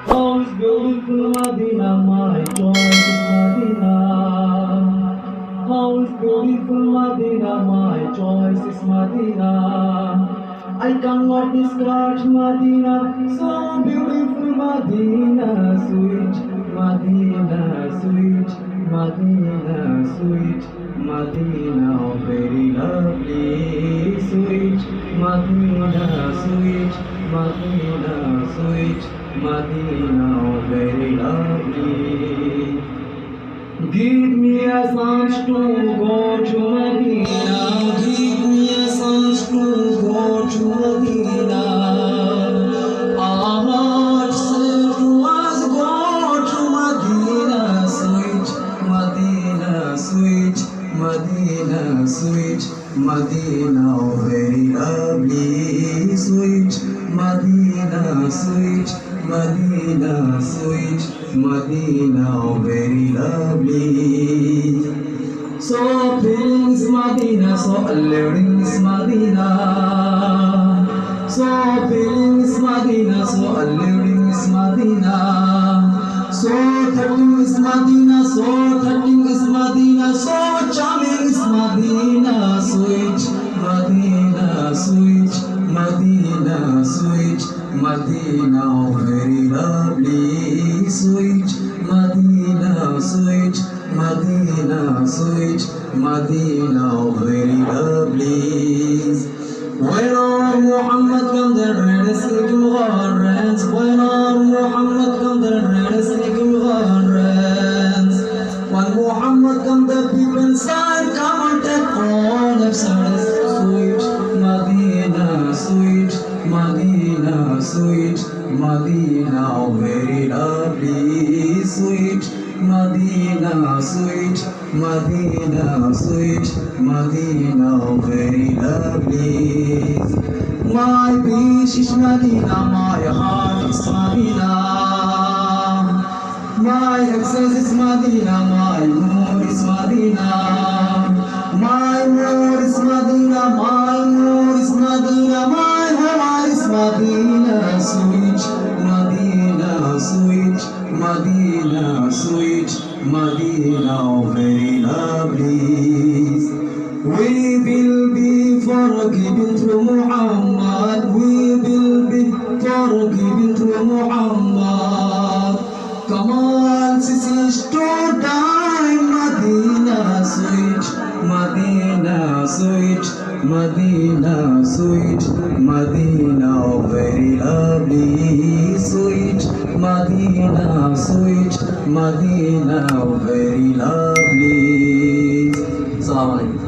Oh, it's beautiful Medina, my choice is Medina. Oh, it's beautiful Medina, my choice is Medina. I cannot describe Medina, so beautiful Medina, sweet Medina, sweet Medina, sweet Medina, oh, very lovely, sweet Medina, sweet Medina, sweet Medina, oh, very lovely. Give me a chance to go to Medina. Give me a chance to go to Medina. Our hearts say to us, go to Medina, sweet Medina, sweet Medina, sweet Medina, oh, very lovely, sweet Medina, sweet Medina, sweet Medina, oh, very lovely. So feeling is Medina, so alluring is Medina. So feeling is Medina, so alluring is Medina. So touching is Medina, so touching is Medina, so charming is Medina, sweet Medina, sweet Medina, sweet Medina, oh, very lovely, sweet Medina, sweet Medina, sweet Medina, oh, very lovely. When our Muhammad come the red skin warrants, when our Muhammad come the red skin warrants, when Muhammad come the people side come and take all of sides, sweet Medina, sweet Medina, sweet Medina, oh, very lovely, sweet Medina, sweet Medina, sweet Medina, oh, very lovely. My peace is Medina, my heart is Medina. My excess is Medina, my mood is Medina. My mood is Medina, my mood is Medina, my heart is Medina, sweet Medina, sweet Medina, sweet Medina, oh, very lovely. We will be forgiven through Muhammad. We will be forgiven through Muhammad. Come on, sisters, to die, Medina, sweet Medina, sweet Medina, sweet Medina, oh, very lovely, sweet Medina, sweet Medina, oh, very lovely. Assalamu alaikum.